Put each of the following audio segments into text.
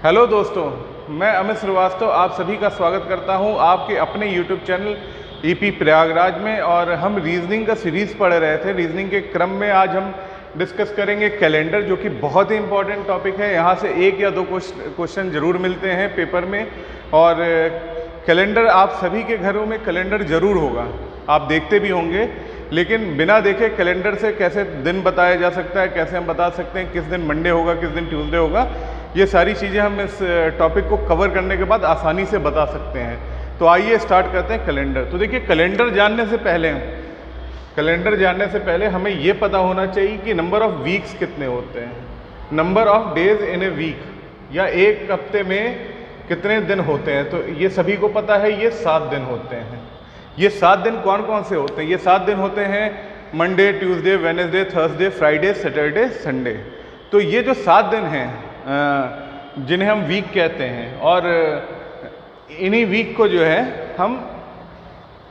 Hello दोस्तों, मैं अमित श्रीवास्तव आप सभी का स्वागत करता हूं आपके अपने यूट्यूब चैनल ईपी प्रयागराज में। और हम रीजनिंग का सीरीज़ पढ़ रहे थे। रीजनिंग के क्रम में आज हम डिस्कस करेंगे कैलेंडर, जो कि बहुत ही इंपॉर्टेंट टॉपिक है। यहाँ से एक या दो क्वेश्चन जरूर मिलते हैं पेपर में। और कैलेंडर, आप सभी के घरों में कैलेंडर ज़रूर होगा, आप देखते भी होंगे। लेकिन बिना देखे कैलेंडर से कैसे दिन बताया जा सकता है, कैसे हम बता सकते हैं किस दिन मंडे होगा, किस दिन ट्यूसडे होगा, ये सारी चीज़ें हम इस टॉपिक को कवर करने के बाद आसानी से बता सकते हैं। तो आइए स्टार्ट करते हैं कैलेंडर। तो देखिए, कैलेंडर जानने से पहले हमें ये पता होना चाहिए कि नंबर ऑफ़ वीक्स कितने होते हैं, number of days in a week, या एक हफ्ते में कितने दिन होते हैं। तो ये सभी को पता है, ये 7 दिन होते हैं। ये 7 दिन कौन कौन से होते हैं? ये 7 दिन होते हैं Monday, Tuesday, Wednesday, Thursday, Friday, Saturday, Sunday. तो ये जो 7 दिन हैं जिन्हें हम वीक कहते हैं, और इन्हीं वीक को जो है हम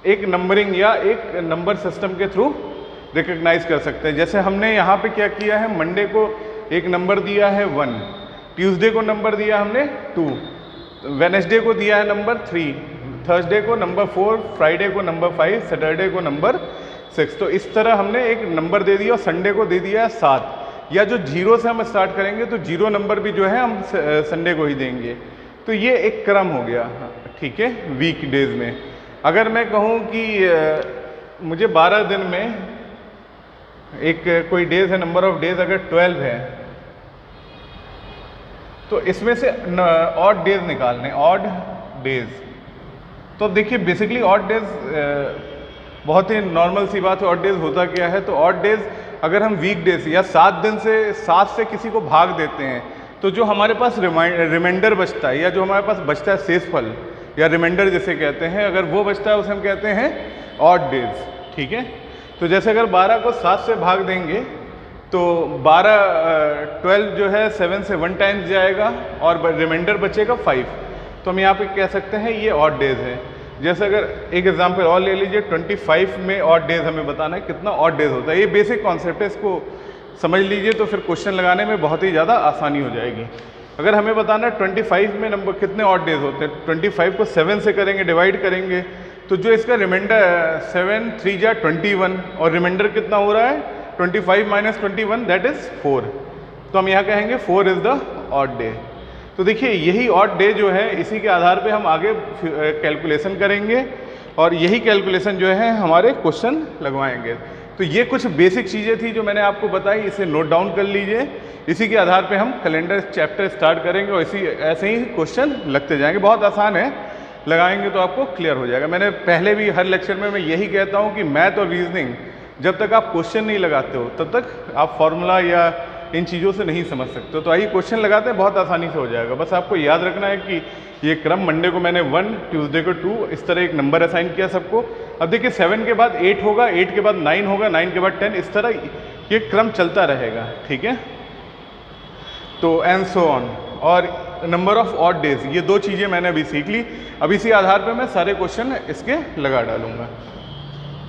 एक नंबरिंग या एक नंबर सिस्टम के थ्रू रिकग्नाइज कर सकते हैं। जैसे हमने यहाँ पे क्या किया है, मंडे को एक नंबर दिया है 1, ट्यूसडे को नंबर दिया हमने 2, वेडनेसडे को दिया है नंबर 3, थर्सडे को नंबर 4, फ्राइडे को नंबर 5, सैटरडे को नंबर 6। तो इस तरह हमने एक नंबर दे दिया और संडे को दे दिया है 7। या जो 0 से हम स्टार्ट करेंगे तो 0 नंबर भी जो है हम संडे को ही देंगे। तो ये एक क्रम हो गया, ठीक है, वीक डेज में। अगर मैं कहूँ कि मुझे 12 दिन में एक कोई डेज है, नंबर ऑफ डेज अगर 12 है, तो इसमें से ऑड डेज निकालने, ऑड डेज। तो देखिए, बेसिकली ऑड डेज बहुत ही नॉर्मल सी बात है। ऑड डेज होता क्या है? तो ऑड डेज अगर हम वीक डेज या 7 दिन से 7 से किसी को भाग देते हैं, तो जो हमारे पास रिमाइंडर बचता है, या जो हमारे पास बचता है शेषफल या रिमाइंडर जिसे कहते हैं, अगर वो बचता है उसे हम कहते हैं ऑड डेज, ठीक है। तो जैसे अगर 12 को 7 से भाग देंगे तो 12 जो है 7 से 1 टाइम्स जाएगा और रिमाइंडर बचेगा 5। तो हम यहाँ पे कह सकते हैं ये ऑड डेज है। जैसे अगर एक एग्जांपल और ले लीजिए, 25 में ऑड डेज हमें बताना है कितना ऑड डेज होता है। ये बेसिक कॉन्सेप्ट है, इसको समझ लीजिए तो फिर क्वेश्चन लगाने में बहुत ही ज़्यादा आसानी हो जाएगी। अगर हमें बताना है 25 में नंबर कितने ऑड डेज होते हैं, 25 को 7 से करेंगे, डिवाइड करेंगे, तो जो इसका रिमाइंडर 7 3 जा 21, और रिमाइंडर कितना हो रहा है 25 माइनस 21, दैट इज़ 4। तो हम यहाँ कहेंगे 4 इज़ द ऑड डे। तो देखिए, यही ऑड डे जो है, इसी के आधार पे हम आगे कैलकुलेशन करेंगे, और यही कैलकुलेशन जो है हमारे क्वेश्चन लगवाएंगे। तो ये कुछ बेसिक चीज़ें थी जो मैंने आपको बताई, इसे नोट डाउन कर लीजिए। इसी के आधार पे हम कैलेंडर चैप्टर स्टार्ट करेंगे और ऐसे ही क्वेश्चन लगते जाएंगे। बहुत आसान है, लगाएंगे तो आपको क्लियर हो जाएगा। मैंने पहले भी हर लेक्चर में मैं यही कहता हूँ कि मैथ और रीजनिंग जब तक आप क्वेश्चन नहीं लगाते हो तब तक आप फॉर्मूला या इन चीज़ों से नहीं समझ सकते। तो आइए क्वेश्चन लगाते हैं, बहुत आसानी से हो जाएगा। बस आपको याद रखना है कि ये क्रम, मंडे को मैंने 1, ट्यूसडे को 2, इस तरह एक नंबर असाइन किया सबको। अब देखिए, 7 के बाद 8 होगा, 8 के बाद 9 होगा, 9 के बाद 10, इस तरह ये क्रम चलता रहेगा, ठीक है। तो एंड सो ऑन। और नंबर ऑफ ऑड डेज, ये 2 चीज़ें मैंने अभी सीख ली। अब इसी आधार पर मैं सारे क्वेश्चन इसके लगा डालूंगा।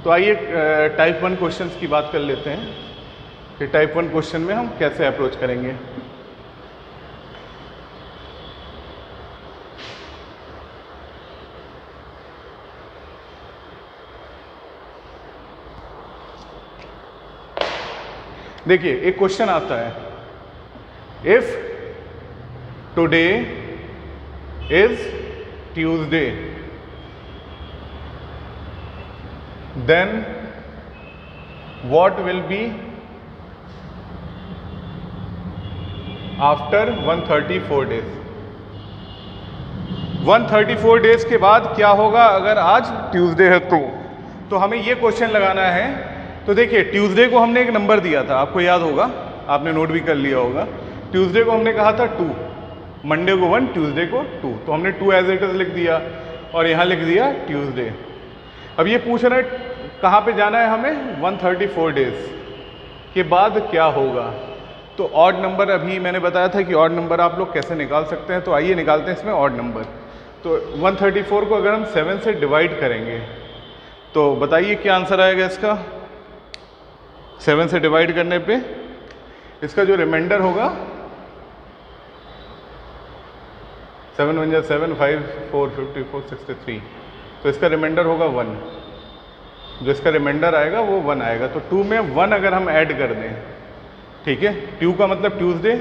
तो आइए टाइप 1 क्वेश्चन की बात कर लेते हैं कि टाइप 1 क्वेश्चन में हम कैसे अप्रोच करेंगे। देखिए, एक क्वेश्चन आता है, if today is Tuesday then what will be after 134 days. 134 days के बाद क्या होगा अगर आज ट्यूसडे है तो हमें ये क्वेश्चन लगाना है। तो देखिए, ट्यूसडे को हमने एक नंबर दिया था, आपको याद होगा, आपने नोट भी कर लिया होगा। ट्यूसडे को हमने कहा था 2, मंडे को 1, ट्यूसडे को 2, तो हमने 2 एज इट इज लिख दिया और यहाँ लिख दिया ट्यूसडे। अब ये पूछ रहे कहाँ पे जाना है हमें, 134 डेज के बाद क्या होगा। तो ऑड नंबर, अभी मैंने बताया था कि ऑड नंबर आप लोग कैसे निकाल सकते हैं। तो आइए निकालते हैं इसमें ऑड नंबर। तो 134 को अगर हम 7 से डिवाइड करेंगे तो बताइए क्या आंसर आएगा इसका। 7 से डिवाइड करने पे इसका जो रिमाइंडर होगा 7 1 7, 5 4 54 63, तो इसका रिमाइंडर होगा 1। जो इसका रिमाइंडर आएगा वो 1 आएगा। तो 2 में 1 अगर हम ऐड कर दें, ठीक है, 2 का मतलब ट्यूसडे,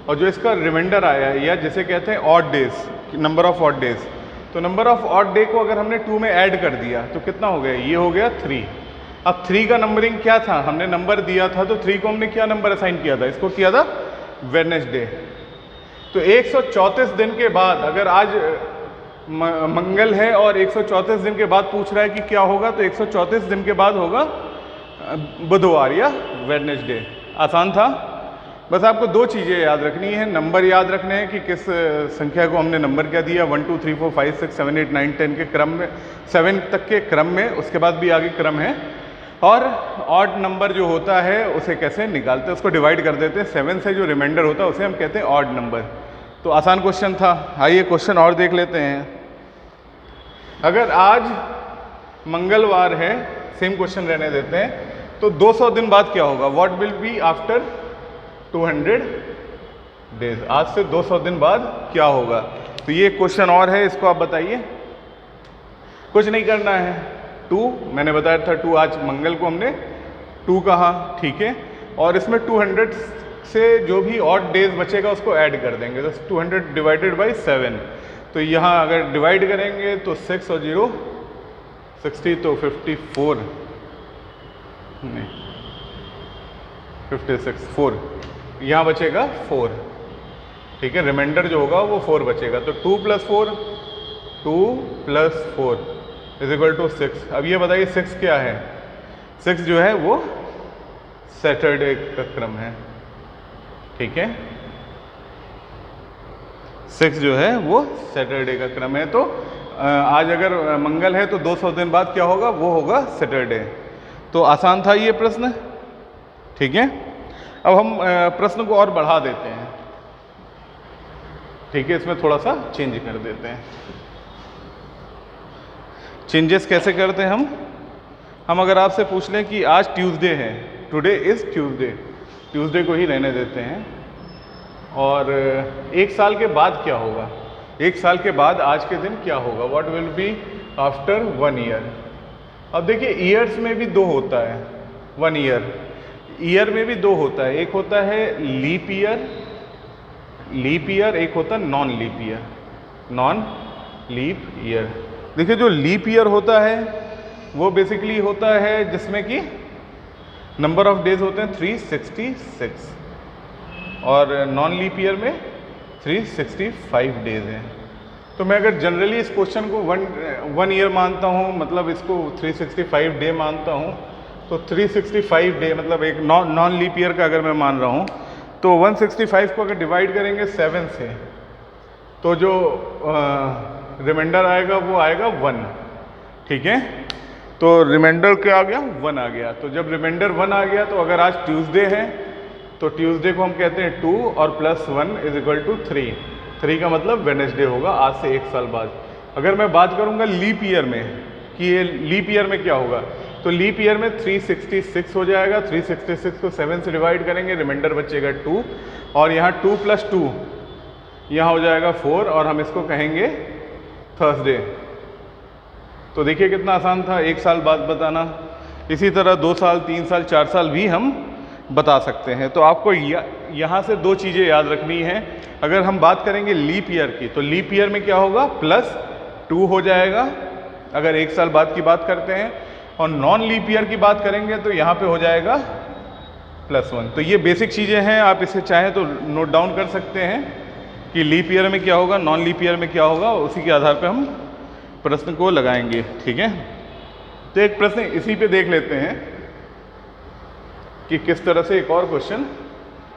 और जो इसका रिमाइंडर आया या जिसे कहते हैं odd days, number of odd days, तो नंबर ऑफ ऑड डे को अगर हमने 2 में ऐड कर दिया तो कितना हो गया, ये हो गया 3। अब 3 का नंबरिंग क्या था, हमने नंबर दिया था, तो 3 को हमने क्या नंबर असाइन किया था, इसको किया था वेडनेसडे। तो 134 दिन के बाद, अगर आज मंगल है और 134 दिन के बाद पूछ रहा है कि क्या होगा, तो 134 दिन के बाद होगा बुधवार या वेडनेसडे। आसान था। बस आपको 2 चीज़ें याद रखनी है, नंबर याद रखने हैं कि किस संख्या को हमने नंबर क्या दिया, 1 2 3 4 5 6 7 8 9 10 के क्रम में, 7 तक के क्रम में, उसके बाद भी आगे क्रम है। और ऑड नंबर जो होता है उसे कैसे निकालते हैं, उसको डिवाइड कर देते हैं, 7 से जो रिमाइंडर होता है उसे हम कहते हैं ऑड नंबर। तो आसान क्वेश्चन था। आइए क्वेश्चन और देख लेते हैं। अगर आज मंगलवार है, सेम क्वेश्चन रहने देते हैं, तो 200 दिन बाद क्या होगा, what will be after 200 days. आज से 200 दिन बाद क्या होगा। तो ये क्वेश्चन और है, इसको आप बताइए। कुछ नहीं करना है, 2 मैंने बताया था, 2 आज मंगल को हमने 2 कहा, ठीक है, और इसमें 200 से जो भी ऑड डेज बचेगा उसको ऐड कर देंगे, तो 200 डिवाइडेड बाई 7। तो यहाँ अगर डिवाइड करेंगे तो 6 और 0 60, तो 54 नहीं 56 4, यहाँ बचेगा 4, ठीक है, रिमाइंडर जो होगा वो 4 बचेगा। तो 2 + 4 = 6। अब ये बताइए 6 क्या है, 6 जो है वो सैटरडे का क्रम है, ठीक है, 6 जो है वो सैटरडे का क्रम है। तो आज अगर मंगल है तो 200 दिन बाद क्या होगा, वो होगा सैटरडे। तो आसान था ये प्रश्न, ठीक है। अब हम प्रश्न को और बढ़ा देते हैं, ठीक है, इसमें थोड़ा सा चेंज कर देते हैं। चेंजेस कैसे करते हैं हम अगर आपसे पूछ लें कि आज ट्यूसडे है, टुडे इज़ ट्यूसडे, ट्यूसडे को ही रहने देते हैं, और 1 साल के बाद क्या होगा, 1 साल के बाद आज के दिन क्या होगा, what will be after 1 year. अब देखिए ईयर्स में भी 2 होता है, 1 ईयर में भी 2 होता है, एक होता है लीप ईयर, एक होता है नॉन लीप ईयर। देखिए जो लीप ईयर होता है वो बेसिकली होता है जिसमें कि नंबर ऑफ डेज होते हैं 366, और नॉन लीप ईयर में 365 डेज हैं। तो मैं अगर जनरली इस क्वेश्चन को 1 ईयर मानता हूँ, मतलब इसको 365 डे मानता हूँ, तो 365 डे मतलब एक नॉन लीप ईयर का अगर मैं मान रहा हूँ, तो 165 को अगर डिवाइड करेंगे 7 से, तो जो रिमाइंडर आएगा वो आएगा 1, ठीक है। तो रिमाइंडर क्या आ गया, 1 आ गया। तो जब रिमाइंडर 1 आ गया, तो अगर आज ट्यूसडे है तो ट्यूसडे को हम कहते हैं 2 और +1 = 3। 3 का मतलब वेडनेसडे होगा आज से 1 साल बाद। अगर मैं बात करूंगा लीप ईयर में कि ये लीप ईयर में क्या होगा, तो लीप ईयर में 366 हो जाएगा। 366 को 7 से डिवाइड करेंगे, रिमाइंडर बचेगा 2, और यहाँ 2 + 2 यहाँ हो जाएगा 4, और हम इसको कहेंगे थर्सडे। तो देखिए कितना आसान था 1 साल बाद बताना। इसी तरह 2 साल, 3 साल, 4 साल भी हम बता सकते हैं। तो आपको यहाँ से 2 चीज़ें याद रखनी है। अगर हम बात करेंगे लीप ईयर की, तो लीप ईयर में क्या होगा, +2 हो जाएगा अगर 1 साल बाद की बात करते हैं, और नॉन लीप ईयर की बात करेंगे तो यहाँ पे हो जाएगा +1। तो ये बेसिक चीज़ें हैं, आप इसे चाहें तो नोट डाउन कर सकते हैं कि लीप ईयर में क्या होगा, नॉन लीप ईयर में क्या होगा, उसी के आधार पर हम प्रश्न को लगाएंगे, ठीक है। तो एक प्रश्न इसी पे देख लेते हैं कि किस तरह से एक और क्वेश्चन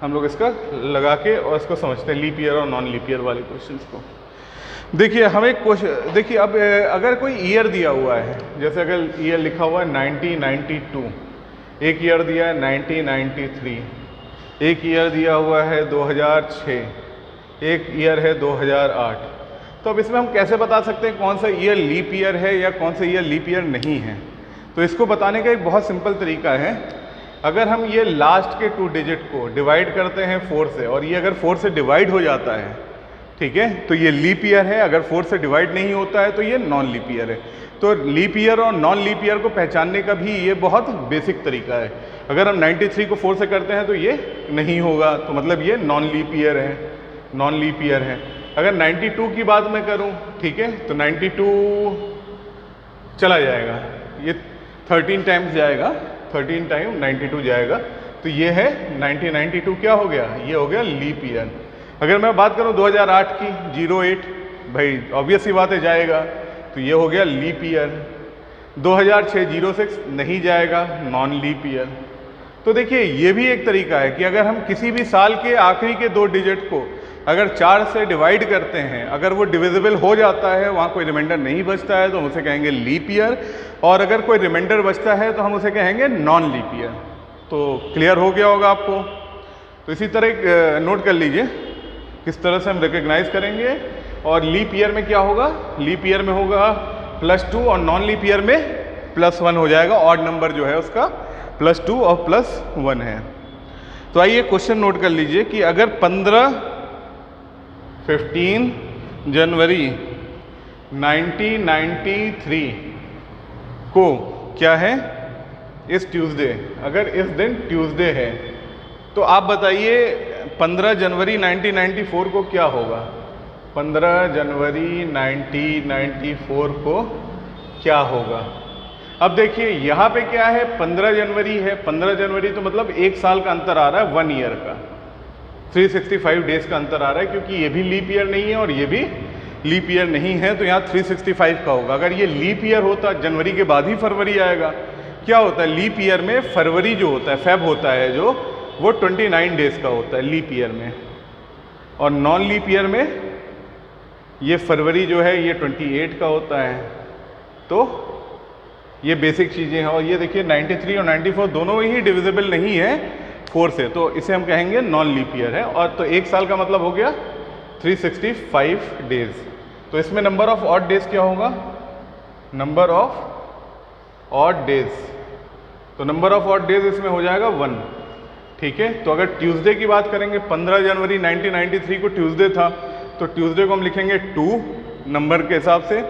हम लोग इसका लगा के और इसको समझते हैं, लीप ईयर और नॉन लीप ईयर वाले क्वेश्चंस को। देखिए हमें क्वेश्चन, देखिए अब अगर कोई ईयर दिया हुआ है, जैसे अगर ईयर लिखा हुआ है 1992, एक ईयर दिया है 1993, एक ईयर दिया हुआ है 2006, एक ईयर है 2008, तो अब इसमें हम कैसे बता सकते हैं कौन सा ईयर लीप ईयर है या कौन सा ईयर लीप ईयर नहीं है। तो इसको बताने का एक बहुत सिंपल तरीका है। अगर हम ये लास्ट के 2 डिजिट को डिवाइड करते हैं 4 से, और ये अगर 4 से डिवाइड हो जाता है ठीक है, तो ये लीप ईयर है। अगर 4 से डिवाइड नहीं होता है तो ये नॉन लीप ईयर है। तो लीप ईयर और नॉन लीप ईयर को पहचानने का भी ये बहुत बेसिक तरीका है। अगर हम 93 को 4 से करते हैं तो ये नहीं होगा, तो मतलब ये नॉन लीप ईयर है, नॉन लीप ईयर है। अगर 92 की बात मैं करूं, ठीक है, तो 92 चला जाएगा, ये 13 टाइम्स जाएगा, 13 टाइम 92 जाएगा, तो ये है 1992 क्या हो गया, ये हो गया लीप ईयर। अगर मैं बात करूं 2008 की, 08, भाई ऑब्वियस ही बात है जाएगा, तो ये हो गया लीप ईयर। 2006 06 नहीं जाएगा, नॉन लीप ईयर। तो देखिए ये भी एक तरीका है कि अगर हम किसी भी साल के आखिरी के 2 डिजिट को अगर 4 से डिवाइड करते हैं, अगर वो डिविजिबल हो जाता है, वहाँ कोई रिमाइंडर नहीं बचता है, तो हम उसे कहेंगे लीप ईयर, और अगर कोई रिमाइंडर बचता है तो हम उसे कहेंगे नॉन लीप ईयर। तो क्लियर हो गया होगा आपको। तो इसी तरह नोट कर लीजिए किस तरह से हम रिकग्नाइज करेंगे। और लीप ईयर में क्या होगा, लीप ईयर में होगा +2 और नॉन लीप ईयर में +1 हो जाएगा। ऑड नंबर जो है उसका +2 और +1 है। तो आइए क्वेश्चन नोट कर लीजिए कि अगर 15 जनवरी 1993 को क्या है, इस ट्यूसडे, अगर इस दिन ट्यूसडे है, तो आप बताइए 15 जनवरी 1994 को क्या होगा। 15 जनवरी 1994 को क्या होगा। अब देखिए यहाँ पे क्या है, 15 जनवरी है, 15 जनवरी तो मतलब 1 साल का अंतर आ रहा है, 1 ईयर का, 365 डेज का अंतर आ रहा है, क्योंकि ये भी लीप ईयर नहीं है और ये भी लीप ईयर नहीं है, तो यहाँ 365 का होगा। अगर ये लीप ईयर होता, जनवरी के बाद ही फरवरी आएगा। क्या होता है लीप ईयर में, फरवरी जो होता है, फेब होता है जो, वो 29 डेज का होता है लीप ईयर में, और नॉन लीप ईयर में ये फरवरी जो है ये 28 का होता है। तो ये बेसिक चीज़ें हैं। और ये देखिए 93 और 94 दोनों ही डिविजिबल नहीं है 4 से, तो इसे हम कहेंगे नॉन लीप ईयर है। और तो 1 साल का मतलब हो गया 365 डेज। तो इसमें नंबर ऑफ ऑड डेज क्या होगा, नंबर ऑफ ऑड डेज, तो नंबर ऑफ ऑड डेज इसमें हो जाएगा 1। ठीक है, तो अगर ट्यूसडे की बात करेंगे, 15 जनवरी 1993 को ट्यूसडे था, तो ट्यूसडे को हम लिखेंगे 2 नंबर के हिसाब से,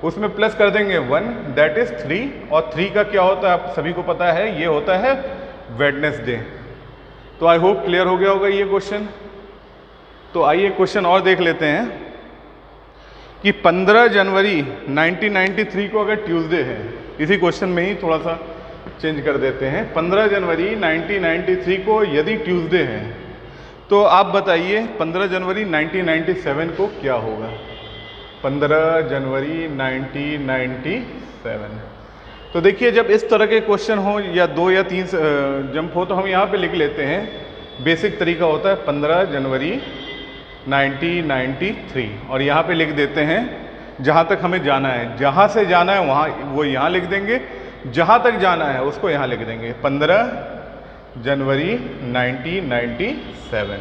उसमें प्लस कर देंगे 1, दैट इज 3। और 3 का क्या होता है आप सभी को पता है, ये होता है वेडनेसडे। तो आई होप क्लियर हो गया होगा ये क्वेश्चन। तो आइए क्वेश्चन और देख लेते हैं कि 15 जनवरी 1993 को अगर ट्यूसडे है, इसी क्वेश्चन में ही थोड़ा सा चेंज कर देते हैं। 15 जनवरी 1993 को यदि ट्यूसडे है, तो आप बताइए 15 जनवरी 1997 को क्या होगा। 15 जनवरी 1997, तो देखिए जब इस तरह के क्वेश्चन हो या 2 या 3 जंप हो, तो हम यहाँ पे लिख लेते हैं। बेसिक तरीका होता है 15 जनवरी 1993, और यहाँ पे लिख देते हैं जहाँ तक हमें जाना है, जहाँ से जाना है वहाँ वो यहाँ लिख देंगे, जहाँ तक जाना है उसको यहाँ लिख देंगे 15 जनवरी 1997।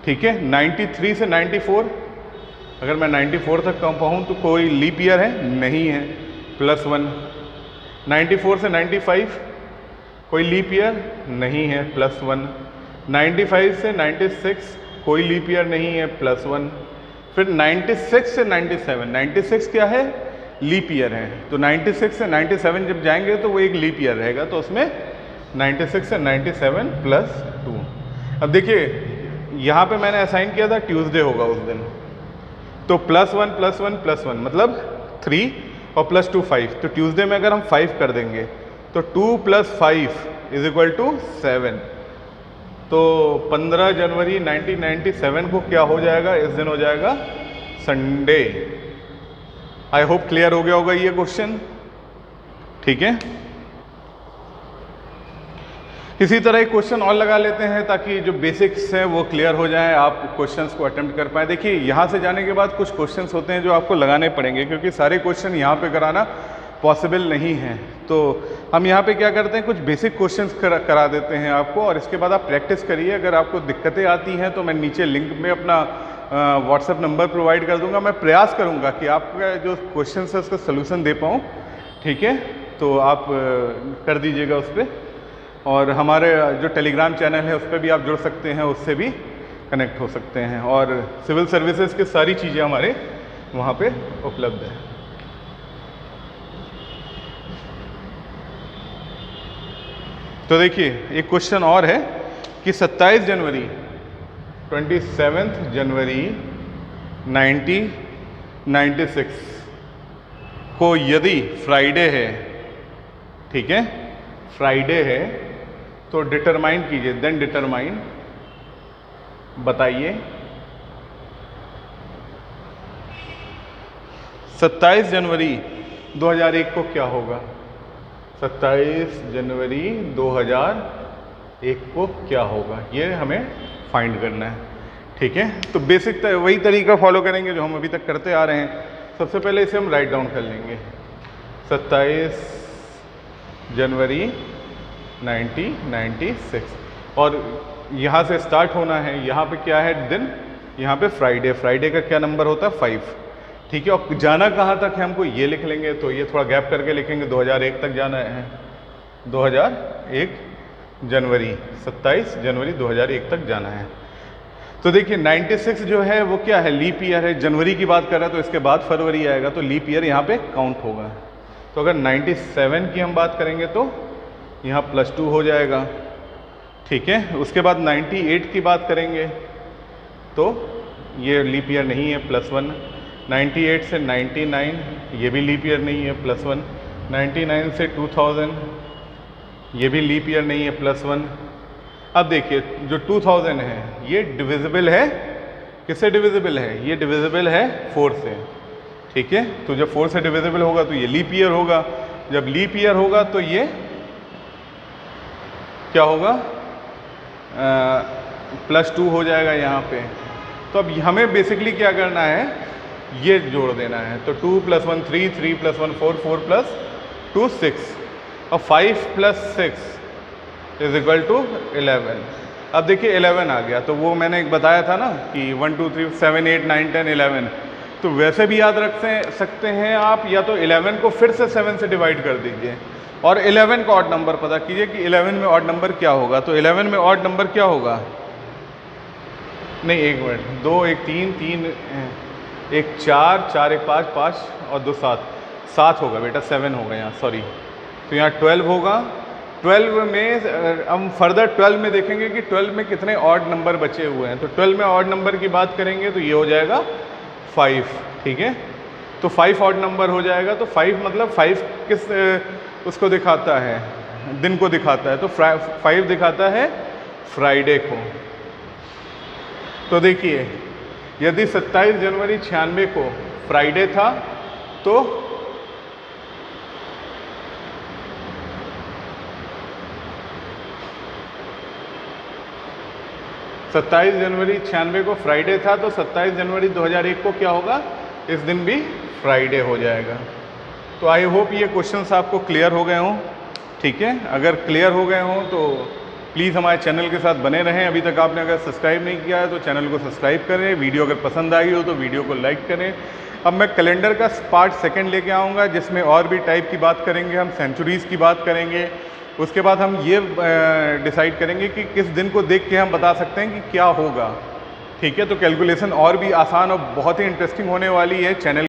ठीक है, 93 से 94, अगर मैं 94 तक कहूँ तो कोई लीप ईयर है, नहीं है, +1। 94 से 95 कोई लीप ईयर नहीं है, +1। 95 से 96 कोई लीप ईयर नहीं है, +1। फिर 96 से 97, 96 क्या है, लीप ईयर है, तो 96 से 97 जब जाएंगे तो वो एक लीप ईयर रहेगा, तो उसमें 96 से 97 +2। अब देखिए यहाँ पे मैंने असाइन किया था ट्यूसडे होगा उस दिन, तो +1 +1 +1 मतलब 3 और +2 5, तो ट्यूसडे में अगर हम 5 कर देंगे तो 2 + 5 = 7। तो 15 जनवरी 1997 को क्या हो जाएगा, इस दिन हो जाएगा संडे। आई होप क्लियर हो गया होगा ये क्वेश्चन। ठीक है, इसी तरह एक क्वेश्चन और लगा लेते हैं ताकि जो बेसिक्स हैं वो क्लियर हो जाएं, आप क्वेश्चंस को अटेम्प्ट कर पाएँ। देखिए यहाँ से जाने के बाद कुछ क्वेश्चंस होते हैं जो आपको लगाने पड़ेंगे, क्योंकि सारे क्वेश्चन यहाँ पे कराना पॉसिबल नहीं है। तो हम यहाँ पे क्या करते हैं, कुछ बेसिक क्वेश्चंस करा देते हैं आपको, और इसके बाद आप प्रैक्टिस करिए। अगर आपको दिक्कतें आती हैं तो मैं नीचे लिंक में अपना व्हाट्सएप नंबर प्रोवाइड कर दूंगा। मैं प्रयास करूंगा कि आपका जो क्वेश्चन है उसका सलूशन दे पाऊँ। ठीक है, तो आप कर दीजिएगा उस पर, और हमारे जो टेलीग्राम चैनल है उस पर भी आप जुड़ सकते हैं, उससे भी कनेक्ट हो सकते हैं और सिविल सर्विसेज की सारी चीज़ें हमारे वहाँ पे उपलब्ध है। तो देखिए एक क्वेश्चन और है कि 27 जनवरी 27 जनवरी 1996 को यदि फ्राइडे है, ठीक है, फ्राइडे है, तो डिटरमाइन कीजिए, देन डिटरमाइन, बताइए 27 जनवरी 2001 को क्या होगा। 27 जनवरी 2001 को क्या होगा, ये हमें फाइंड करना है, ठीक है। तो बेसिक वही तरीका फॉलो करेंगे जो हम अभी तक करते आ रहे हैं। सबसे पहले इसे हम राइट डाउन कर लेंगे, 27 जनवरी 1996, और यहाँ से स्टार्ट होना है। यहाँ पे क्या है दिन, यहाँ पे फ्राइडे, फ्राइडे का क्या नंबर होता है 5, ठीक है। और जाना कहाँ तक है हमको ये लिख लेंगे, तो ये थोड़ा गैप करके लिखेंगे, 2001 तक जाना है, 2001 जनवरी, 27 जनवरी 2001 तक जाना है। तो देखिए 96 जो है वो क्या है, लीप ईयर है, जनवरी की बात कर रहा है तो इसके बाद फरवरी आएगा, तो लीप ईयर यहाँ पे काउंट होगा। तो अगर 97 की हम बात करेंगे तो यहाँ +2 हो जाएगा, ठीक है। उसके बाद 98 की बात करेंगे तो ये लीप ईयर नहीं है, +1। 98 से 99 ये भी लीप ईयर नहीं है, +1। 99 से 2000 ये भी लीप ईयर नहीं है, +1। अब देखिए जो 2000 है ये डिविजिबल है, किससे डिविजिबल है, ये डिविजिबल है 4 से, ठीक है। तो जब 4 से डिविजिबल होगा तो ये लीप ईयर होगा, जब लीप ईयर होगा तो ये क्या होगा, +2 हो जाएगा यहाँ पे। तो अब हमें बेसिकली क्या करना है, ये जोड़ देना है, तो 2 + 1 3, 3 + 1 4, 4 + 2 6, और 5 + 6 = 11। अब देखिए 11 आ गया, तो वो मैंने एक बताया था ना कि 1 2 3 7 8 9 10 11, तो वैसे भी याद रख सकते हैं आप, या तो 11 को फिर से 7 से डिवाइड कर दीजिए और 11 का ऑड नंबर पता कीजिए कि 11 में ऑड नंबर क्या होगा। तो 11 में ऑड नंबर क्या होगा, नहीं एक मिनट, 2 1 3 3 1 4 4 1 5 5 और 2 7 7 होगा बेटा, 7 होगा यहाँ, सॉरी। तो यहाँ 12 होगा। 12 में हम फर्दर 12 में देखेंगे कि 12 में कितने ऑड नंबर बचे हुए हैं। तो 12 में ऑड नंबर की बात करेंगे तो ये हो जाएगा 5, ठीक है। तो 5 ऑड नंबर हो जाएगा। तो 5 मतलब 5 किस उसको दिखाता है, दिन को दिखाता है, तो 5 दिखाता है फ्राइडे को। तो देखिए यदि 27 जनवरी 96 को फ्राइडे था तो 27 जनवरी 96 को फ्राइडे था, तो 27 जनवरी 2001 को क्या होगा, इस दिन भी फ्राइडे हो जाएगा। तो आई होप ये क्वेश्चंस आपको क्लियर हो गए हों, ठीक है। अगर क्लियर हो गए हों तो प्लीज़ हमारे चैनल के साथ बने रहें। अभी तक आपने अगर सब्सक्राइब नहीं किया है तो चैनल को सब्सक्राइब करें, वीडियो अगर पसंद आई हो तो वीडियो को लाइक करें। अब मैं कैलेंडर का पार्ट 2 लेके आऊँगा, जिसमें और भी टाइप की बात करेंगे, हम सेंचुरीज़ की बात करेंगे। उसके बाद हम ये डिसाइड करेंगे कि किस दिन को देख के हम बता सकते हैं कि क्या होगा, ठीक है। तो कैलकुलेशन और भी आसान और बहुत ही इंटरेस्टिंग होने वाली है। चैनल